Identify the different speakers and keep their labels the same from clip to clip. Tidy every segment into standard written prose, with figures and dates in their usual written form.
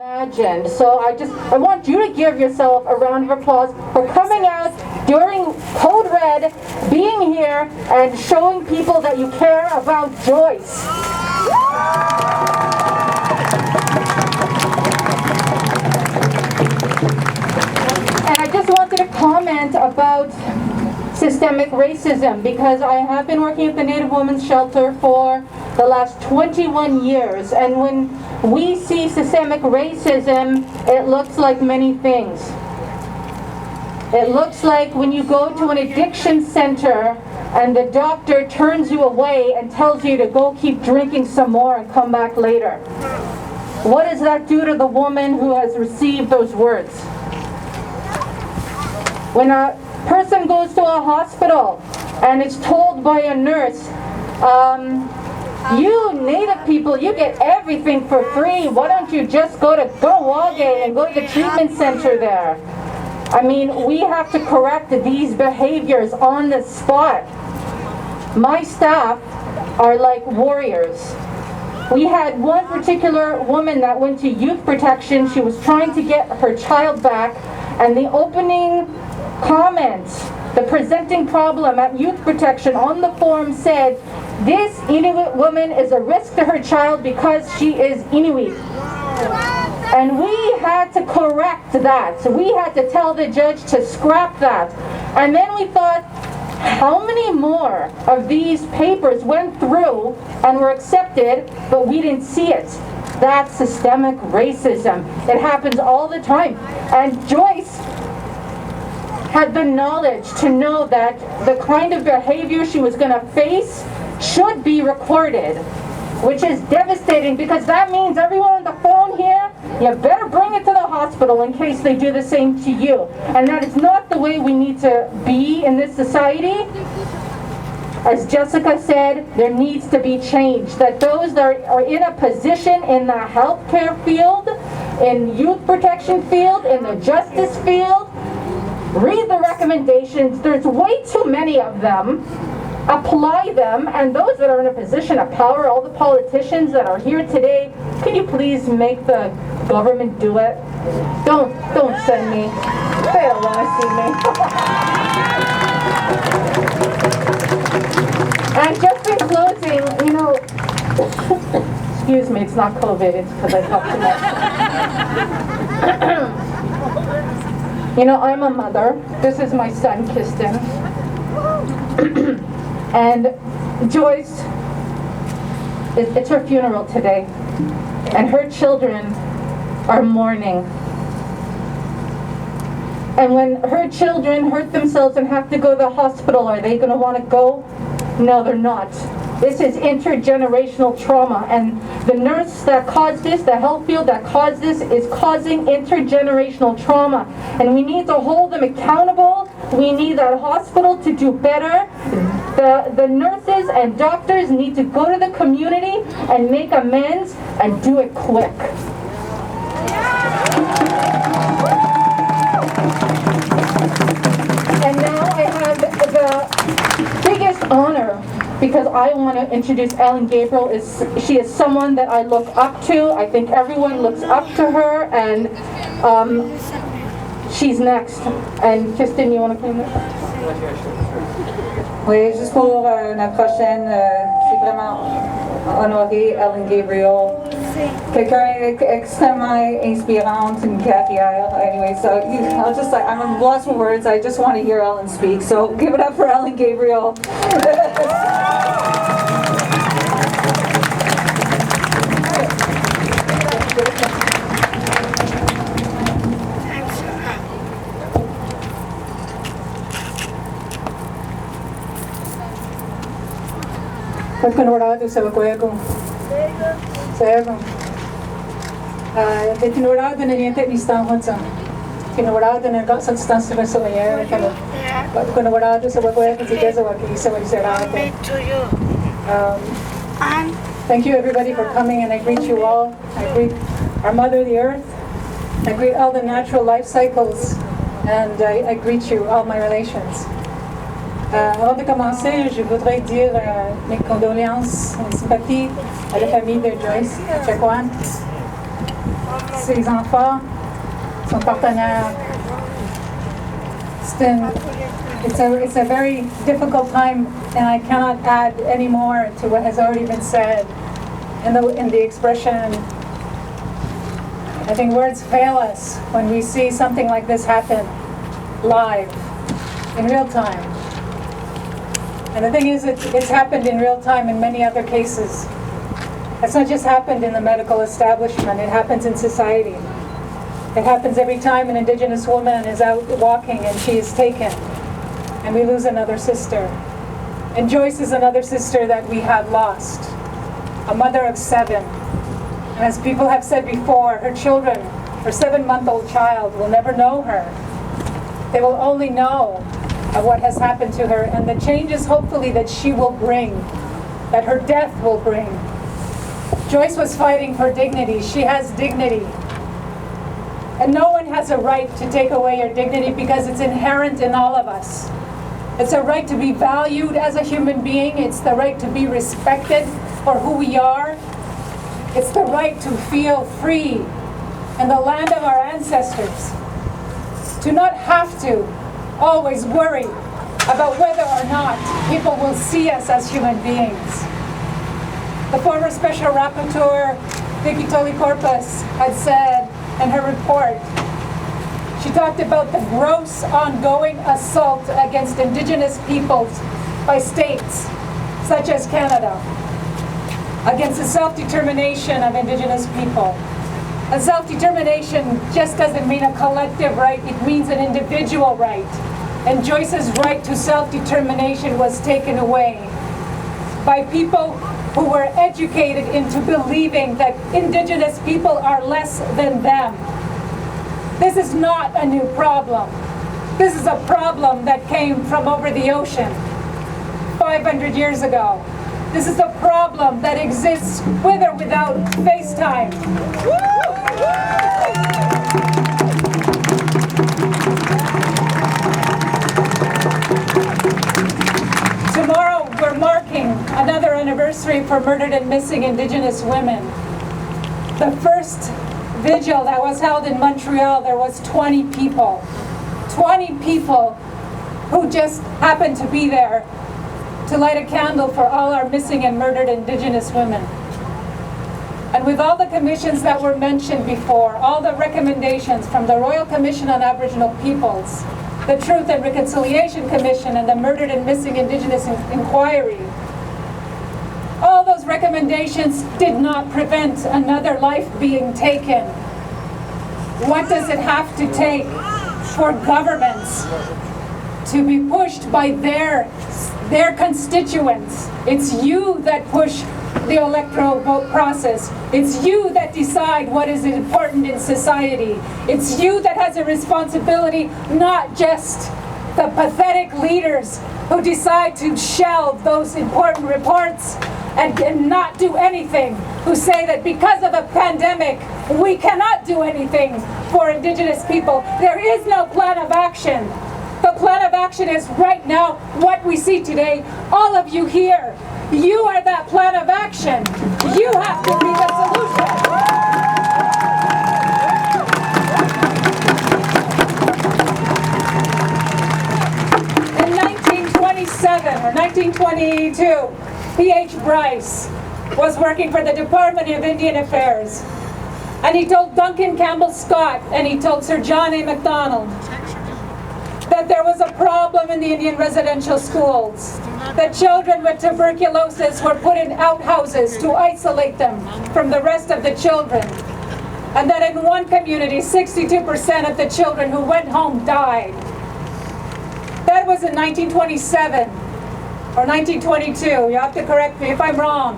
Speaker 1: imagined. So I want you to give yourself a round of applause for coming out during Code Red, being here, and showing people that you care about Joyce. And I just wanted to comment about systemic racism, because I have been working at the Native Women's Shelter for the last 21 years, and when we see systemic racism, it looks like many things. It looks like when you go to an addiction center and the doctor turns you away and tells you to go keep drinking some more and come back later. What does that do to the woman who has received those words? When a person goes to a hospital and is told by a nurse, you Native people, you get everything for free. Why don't you just go to Gowage and go to the treatment center there? I mean, we have to correct these behaviors on the spot. My staff are like warriors. We had one particular woman that went to youth protection. She was trying to get her child back, and the opening comment, the presenting problem at youth protection on the form said, this Inuit woman is a risk to her child because she is Inuit. And we had to correct that. So we had to tell the judge to scrap that. And then we thought, how many more of these papers went through and were accepted, but we didn't see it? That's systemic racism. It happens all the time. And Joyce had the knowledge to know that the kind of behavior she was going to face should be recorded, which is devastating, because that means everyone on the phone here, you better bring it to the hospital in case they do the same to you. And that is not the way we need to be in this society. As Jessica said, there needs to be change. That those that are in a position in the healthcare field, in youth protection field, in the justice field, read the recommendations. There's way too many of them. Apply them, and those that are in a position of power, all the politicians that are here today, can you please make the government do it? Don't send me. They don't want to see me. And just in closing, you know, excuse me, it's not COVID, it's because I talked too much. You know, I'm a mother. This is my son, Kistin. And Joyce, it's her funeral today, and her children are mourning. And when her children hurt themselves and have to go to the hospital, are they going to want to go? No, they're not. This is intergenerational trauma, and the nurse that caused this, the health field that caused this, is causing intergenerational trauma. And we need to hold them accountable. We need that hospital to do better. The nurses and doctors need to go to the community and make amends and do it quick. And now I have the biggest honor, because I want to introduce Ellen Gabriel. She is someone that I look up to. I think everyone looks up to her, and she's next. And Kristin, you want to claim that?
Speaker 2: Oui, juste pour la prochaine, c'est vraiment honoré Ellen Gabriel. Quelqu'un extrêmement inspirante, une carrière. Anyway, so I'll just like, I'm lost for words. I just want to hear Ellen speak. So give it up for Ellen Gabriel.
Speaker 3: Pagkanorado sa Baguego. Sego. Pagkanorado na niente ni stahon sa. Pagkanorado na sa distansya sa mayer. Pagkanorado sa Baguego sa Jeza Wakisa Waserate. Thank you everybody for coming, and I greet you all. I greet our Mother the Earth. I greet all the natural life cycles, and I greet you, all my relations. Avant de commencer, je voudrais dire mes condoléances, mes sympathies à la famille de Joyce Chakwan. ses enfants, son partenaire. It's a very difficult time, and I cannot add any more to what has already been said in the expression. I think words fail us when we see something like this happen live, in real time. And the thing is, it's happened in real time in many other cases. It's not just happened in the medical establishment, it happens in society. It happens every time an Indigenous woman is out walking and she is taken, and we lose another sister. And Joyce is another sister that we have lost, a mother of 7. And as people have said before, her children, her 7-month-old child, will never know her. They will only know of what has happened to her and the changes, hopefully, that she will bring, that her death will bring. Joyce was fighting for dignity. She has dignity. And no one has a right to take away your dignity because it's inherent in all of us. It's a right to be valued as a human being. It's the right to be respected for who we are. It's the right to feel free in the land of our ancestors. To not have to always worry about whether or not people will see us as human beings. The former Special Rapporteur, Vicky Toli-Corpus, had said in her report, she talked about the gross ongoing assault against Indigenous peoples by states such as Canada, against the self-determination of Indigenous people. And self-determination just doesn't mean a collective right, it means an individual right. And Joyce's right to self-determination was taken away by people who were educated into believing that Indigenous people are less than them. This is not a new problem. This is a problem that came from over the ocean 500 years ago. This is a problem that exists with or without FaceTime. Tomorrow we're marking another anniversary for murdered and missing Indigenous women. The first vigil that was held in Montreal, there was 20 people. 20 people who just happened to be there to light a candle for all our missing and murdered Indigenous women. And with all the commissions that were mentioned before, all the recommendations from the Royal Commission on Aboriginal Peoples, the Truth and Reconciliation Commission, and the Murdered and Missing Indigenous Inquiry, all those recommendations did not prevent another life being taken. What does it have to take for governments to be pushed by their constituents? It's you that push the electoral vote process. It's you that decide what is important in society. It's you that has a responsibility, not just the pathetic leaders who decide to shelve those important reports and not do anything, who say that because of a pandemic, we cannot do anything for Indigenous people. There is no plan of action. The plan of action is right now what we see today. All of you here, you are that plan of action. You have to be the solution. In 1927 or 1922, P.H. Bryce was working for the Department of Indian Affairs. And he told Duncan Campbell Scott and he told Sir John A. Macdonald that there was a problem in the Indian residential schools. That children with tuberculosis were put in outhouses to isolate them from the rest of the children. And that in one community, 62% of the children who went home died. That was in 1927 or 1922. You have to correct me if I'm wrong.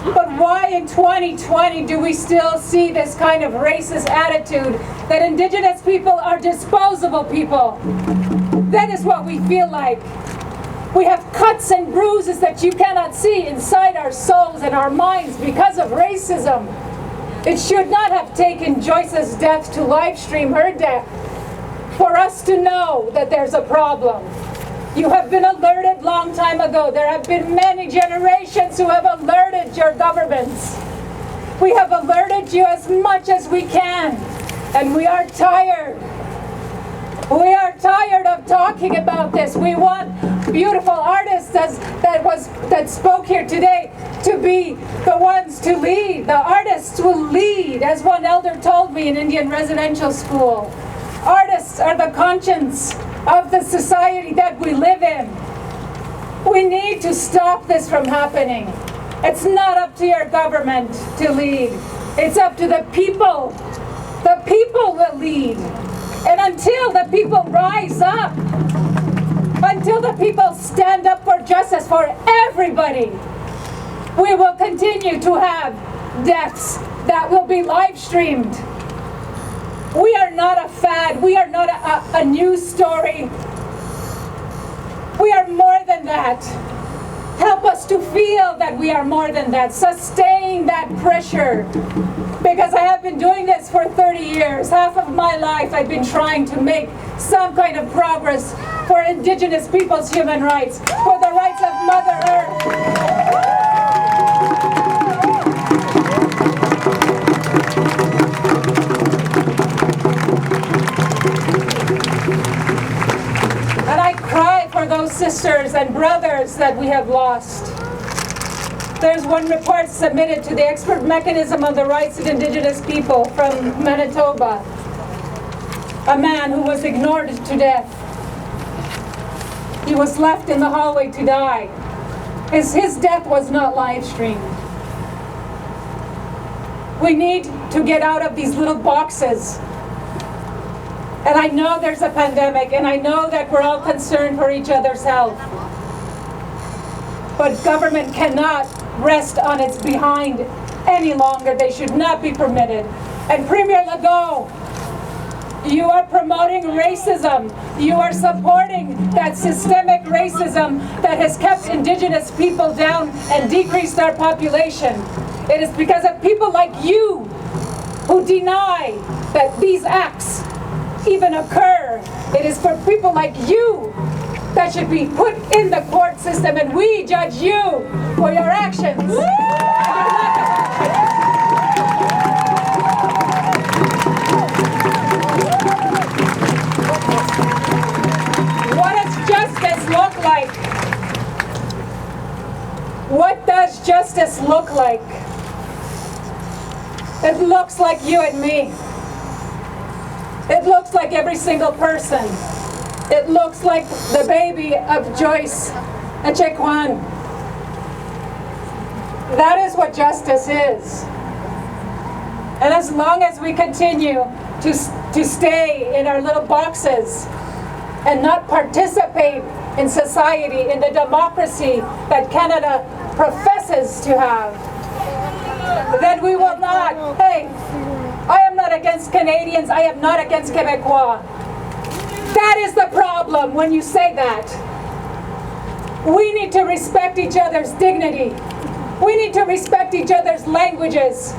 Speaker 3: But why in 2020 do we still see this kind of racist attitude that Indigenous people are disposable people? That is what we feel like. We have cuts and bruises that you cannot see inside our souls and our minds because of racism. It should not have taken Joyce's death to live stream her death for us to know that there's a problem. You have been alerted long time ago. There have been many generations who have alerted your governments. We have alerted you as much as we can, and we are tired. We are tired of talking about this. We want beautiful artists that spoke here today to be the ones to lead. The artists will lead, as one elder told me in Indian residential school. Artists are the conscience of the society that we live in. We need to stop this from happening. It's not up to your government to lead. It's up to the people. The people will lead. And until the people rise up, until the people stand up for justice for everybody, we will continue to have deaths that will be live streamed. We are not a fad. We are not a news story. We are more than that. Help us to feel that we are more than that. Sustain that pressure. Because I have been doing this for 30 years. Half of my life I've been trying to make some kind of progress for Indigenous people's human rights, for the rights of Mother Earth. And I cry for those sisters and brothers that we have lost. There's one report submitted to the Expert Mechanism on the Rights of Indigenous People from Manitoba. A man who was ignored to death. He was left in the hallway to die. His death was not live streamed. We need to get out of these little boxes. And I know there's a pandemic, and I know that we're all concerned for each other's health. But government cannot rest on its behind any longer. They should not be permitted. And Premier Legault, you are promoting racism. You are supporting that systemic racism that has kept Indigenous people down and decreased our population. It is because of people like you who deny that these acts even occur. It is for people like you that should be put in the court system, and we judge you for your actions. What does justice look like? What does justice look like? It looks like you and me. It looks like every single person. It looks like the baby of Joyce and Chequan. That is what justice is. And as long as we continue to stay in our little boxes and not participate in society, in the democracy that Canada professes to have, then we will not. Hey, I am not against Canadians. I am not against Quebecois. That is the problem when you say that. We need to respect each other's dignity. We need to respect each other's languages.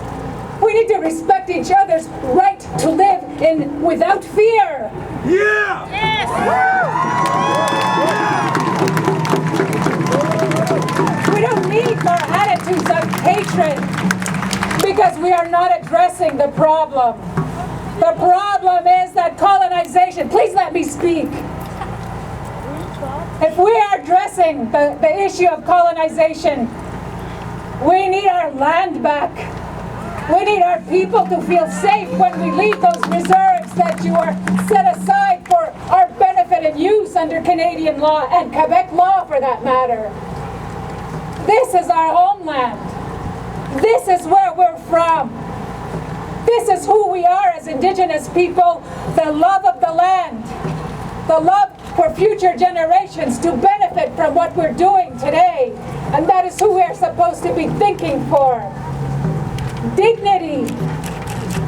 Speaker 3: We need to respect each other's right to live without fear.
Speaker 4: Yeah!
Speaker 3: Yes! We don't need more attitudes of hatred because we are not addressing the problem. The problem is that colonization, please let me speak. If we are addressing the issue of colonization, we need our land back. We need our people to feel safe when we leave those reserves that you are set aside for our benefit and use under Canadian law and Quebec law for that matter. This is our homeland. This is where we're from. This is who we are as Indigenous people, the love of the land, the love for future generations to benefit from what we're doing today. And that is who we're supposed to be thinking for. Dignity.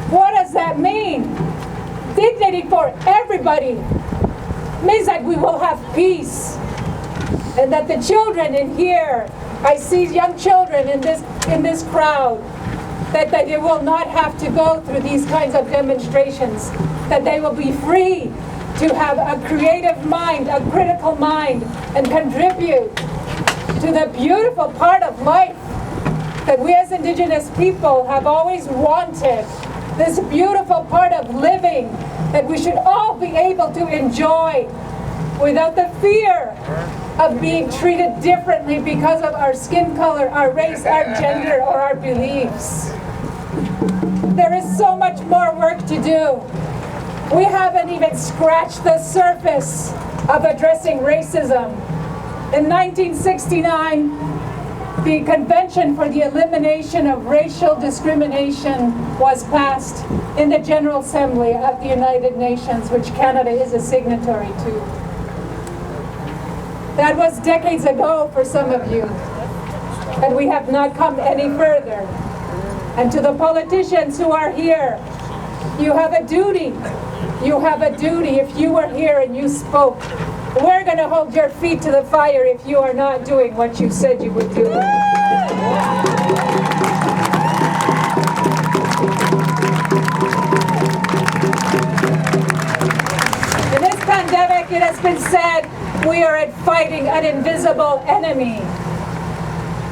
Speaker 3: What does that mean? Dignity for everybody means that we will have peace. And that the children in here, I see young children in this crowd, that they will not have to go through these kinds of demonstrations, that they will be free to have a creative mind, a critical mind, and contribute to the beautiful part of life that we as Indigenous people have always wanted, this beautiful part of living that we should all be able to enjoy without the fear of being treated differently because of our skin color, our race, our gender, or our beliefs. There is so much more work to do. We haven't even scratched the surface of addressing racism. In 1969, the Convention for the Elimination of Racial Discrimination was passed in the General Assembly of the United Nations, which Canada is a signatory to. That was decades ago for some of you, and we have not come any further. And to the politicians who are here, you have a duty. You have a duty. If you were here and you spoke, we're going to hold your feet to the fire if you are not doing what you said you would do. In this pandemic, it has been said, we are fighting an invisible enemy.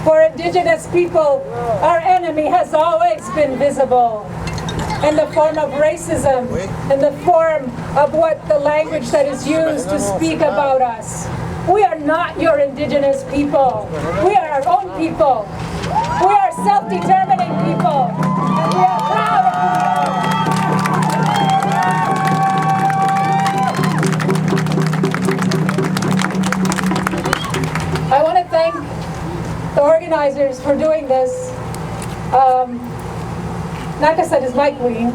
Speaker 3: For Indigenous people, our enemy has always been visible in the form of racism, in the form of what the language that is used to speak about us. We are not your Indigenous people. We are our own people. We are self-determining people, and we are proud of it. I want to thank the organizers for doing this. Naka said is my queen.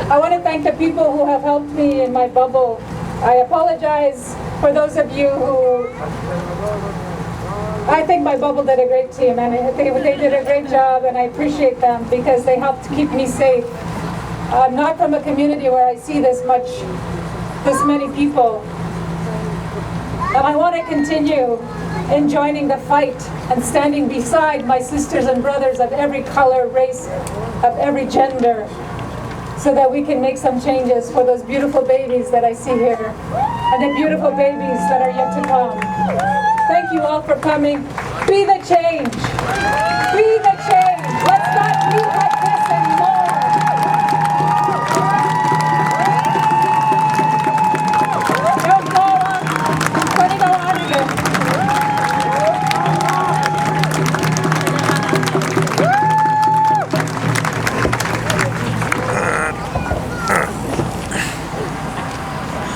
Speaker 3: I want to thank the people who have helped me in my bubble. I apologize for those of you who... I think my bubble did a great team, and they did a great job, and I appreciate them because they helped keep me safe. I'm not from a community where I see this many people. And I want to continue in joining the fight and standing beside my sisters and brothers of every color, race, of every gender, so that we can make some changes for those beautiful babies that I see here, and the beautiful babies that are yet to come. Thank you all for coming. Be the change. Be the change. Let's not be like this anymore. Don't go on. Putting on again.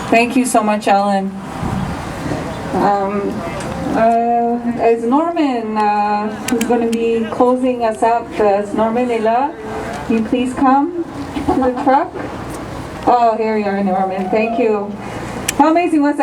Speaker 2: Thank you so much, Ellen. As Norman who's going to be closing us up, as Norman est là, can you please come to the truck? Oh, here you are, Norman. Thank you. How amazing was that?